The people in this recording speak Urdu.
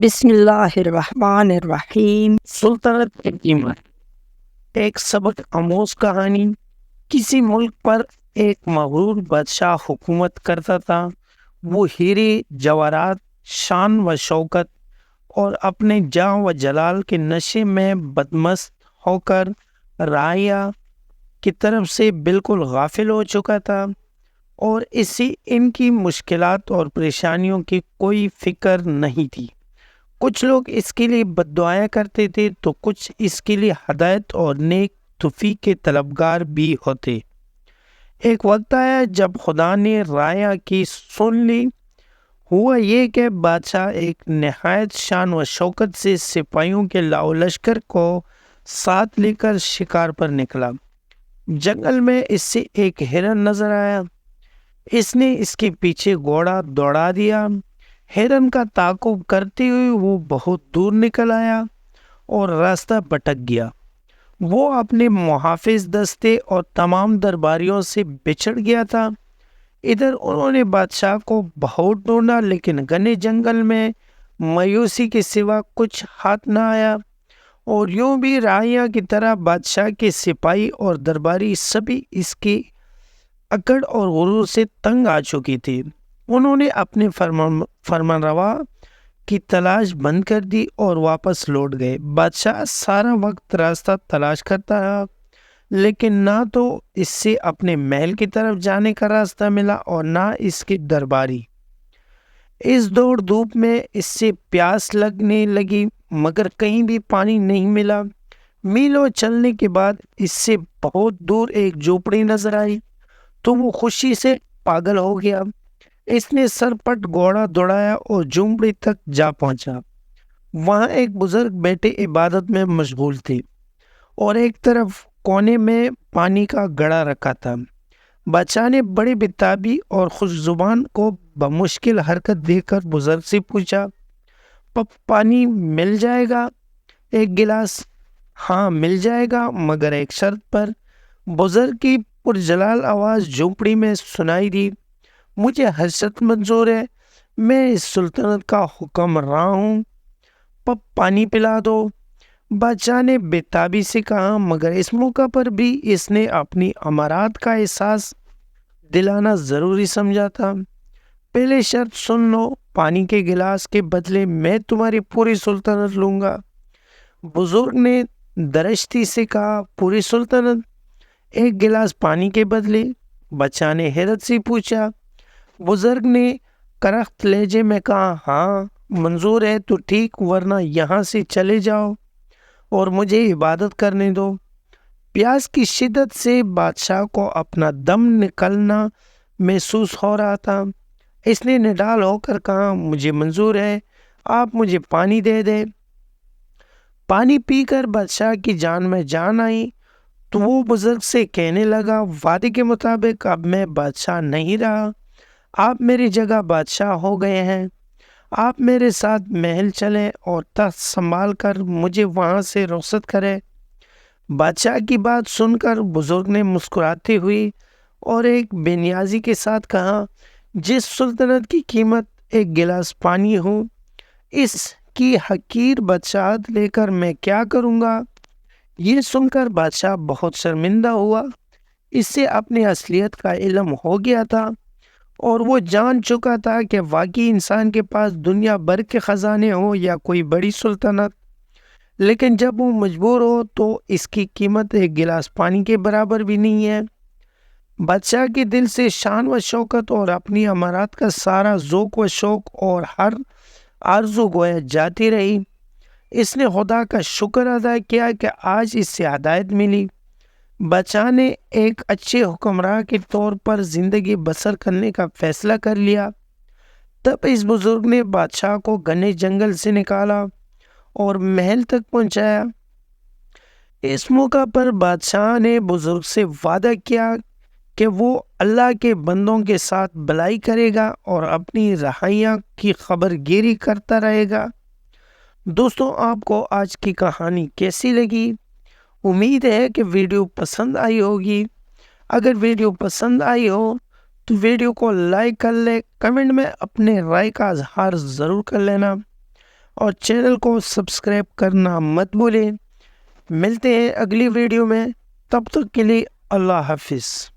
بسم اللہ الرحمن الرحیم۔ سلطنت کی قیمت۔ ایک سبق آموز کہانی۔ کسی ملک پر ایک مغرور بادشاہ حکومت کرتا تھا۔ وہ ہیرے جواہرات، شان و شوکت اور اپنے جاہ و جلال کے نشے میں بدمست ہو کر رعایا کی طرف سے بالکل غافل ہو چکا تھا، اور اسے ان کی مشکلات اور پریشانیوں کی کوئی فکر نہیں تھی۔ کچھ لوگ اس کے لیے بد دعائیں کرتے تھے تو کچھ اس کے لیے ہدایت اور نیک توفیق کے طلبگار بھی ہوتے۔ ایک وقت آیا جب خدا نے رعایا کی سن لی۔ ہوا یہ کہ بادشاہ ایک نہایت شان و شوکت سے سپاہیوں کے لاؤ لشکر کو ساتھ لے کر شکار پر نکلا۔ جنگل میں اس سے ایک ہرن نظر آیا۔ اس نے اس کے پیچھے گھوڑا دوڑا دیا۔ ہرن کا تعاقب کرتے ہوئے وہ بہت دور نکل آیا اور راستہ بھٹک گیا۔ وہ اپنے محافظ دستے اور تمام درباریوں سے بچھڑ گیا تھا۔ ادھر انہوں نے بادشاہ کو بہت ڈھونڈا، لیکن گھنے جنگل میں مایوسی کے سوا کچھ ہاتھ نہ آیا، اور یوں بھی رعایا کی طرح بادشاہ کے سپاہی اور درباری سبھی اس کی اکڑ اور غرور سے تنگ آ چکی تھی۔ انہوں نے اپنے فرمانروا کی تلاش بند کر دی اور واپس لوٹ گئے۔ بادشاہ سارا وقت راستہ تلاش کرتا رہا، لیکن نہ تو اس سے اپنے محل کی طرف جانے کا راستہ ملا اور نہ اس کے درباری۔ اس دوڑ دھوپ میں اس سے پیاس لگنے لگی، مگر کہیں بھی پانی نہیں ملا۔ میلوں چلنے کے بعد اس سے بہت دور ایک جھوپڑی نظر آئی تو وہ خوشی سے پاگل ہو گیا۔ اس نے سرپٹ گھوڑا دوڑایا اور جھوپڑی تک جا پہنچا۔ وہاں ایک بزرگ بیٹے عبادت میں مشغول تھے اور ایک طرف کونے میں پانی کا گڑھا رکھا تھا۔ بادشاہ نے بڑی بتابی اور خوش زبان کو بمشکل حرکت دیکھ کر بزرگ سے پوچھا، پانی مل جائے گا؟ ایک گلاس؟ ہاں مل جائے گا، مگر ایک شرط پر۔ بزرگ کی پرجلال آواز جھوپڑی میں سنائی دی، مجھے ہر شرط منظور ہے، میں اس سلطنت کا حکمراں ہوں، پانی پلا دو۔ بادشاہ نے بےتابی سے کہا، مگر اس موقع پر بھی اس نے اپنی امارات کا احساس دلانا ضروری سمجھا تھا۔ پہلے شرط سن لو، پانی کے گلاس کے بدلے میں تمہاری پوری سلطنت لوں گا۔ بزرگ نے درشتی سے کہا، پوری سلطنت؟ ایک گلاس پانی کے بدلے؟ بادشاہ نے حیرت سے پوچھا۔ بزرگ نے کرخت لہجے میں کہا، ہاں منظور ہے تو ٹھیک، ورنہ یہاں سے چلے جاؤ اور مجھے عبادت کرنے دو۔ پیاس کی شدت سے بادشاہ کو اپنا دم نکلنا محسوس ہو رہا تھا۔ اس نے نڈال ہو کر کہا، مجھے منظور ہے، آپ مجھے پانی دے دیں۔ پانی پی کر بادشاہ کی جان میں جان آئی تو وہ بزرگ سے کہنے لگا، وعدے کے مطابق اب میں بادشاہ نہیں رہا، آپ میری جگہ بادشاہ ہو گئے ہیں۔ آپ میرے ساتھ محل چلیں اور تخت سنبھال کر مجھے وہاں سے رخصت کریں۔ بادشاہ کی بات سن کر بزرگ نے مسکراتے ہوئے اور ایک بے نیازی کے ساتھ کہا، جس سلطنت کی قیمت ایک گلاس پانی ہو، اس کی حقیر بادشاہت لے کر میں کیا کروں گا؟ یہ سن کر بادشاہ بہت شرمندہ ہوا۔ اس سے اپنی اصلیت کا علم ہو گیا تھا اور وہ جان چکا تھا کہ واقعی انسان کے پاس دنیا بھر کے خزانے ہوں یا کوئی بڑی سلطنت، لیکن جب وہ مجبور ہو تو اس کی قیمت ایک گلاس پانی کے برابر بھی نہیں ہے۔ بادشاہ کے دل سے شان و شوکت اور اپنی امارات کا سارا ذوق و شوق اور ہر آرزو گویا جاتی رہی۔ اس نے خدا کا شکر ادا کیا کہ آج اس سے ہدایت ملی۔ بادشاہ نے ایک اچھے حکمراں کے طور پر زندگی بسر کرنے کا فیصلہ کر لیا۔ تب اس بزرگ نے بادشاہ کو گھنے جنگل سے نکالا اور محل تک پہنچایا۔ اس موقع پر بادشاہ نے بزرگ سے وعدہ کیا کہ وہ اللہ کے بندوں کے ساتھ بھلائی کرے گا اور اپنی رعایا کی خبر گیری کرتا رہے گا۔ دوستوں، آپ کو آج کی کہانی کیسی لگی؟ امید ہے کہ ویڈیو پسند آئی ہوگی۔ اگر ویڈیو پسند آئی ہو تو ویڈیو کو لائک کر لے، کمنٹ میں اپنے رائے کا اظہار ضرور کر لینا۔ اور چینل کو سبسکرائب کرنا مت بھولیں۔ ملتے ہیں اگلی ویڈیو میں، تب تک کے لیے اللہ حافظ۔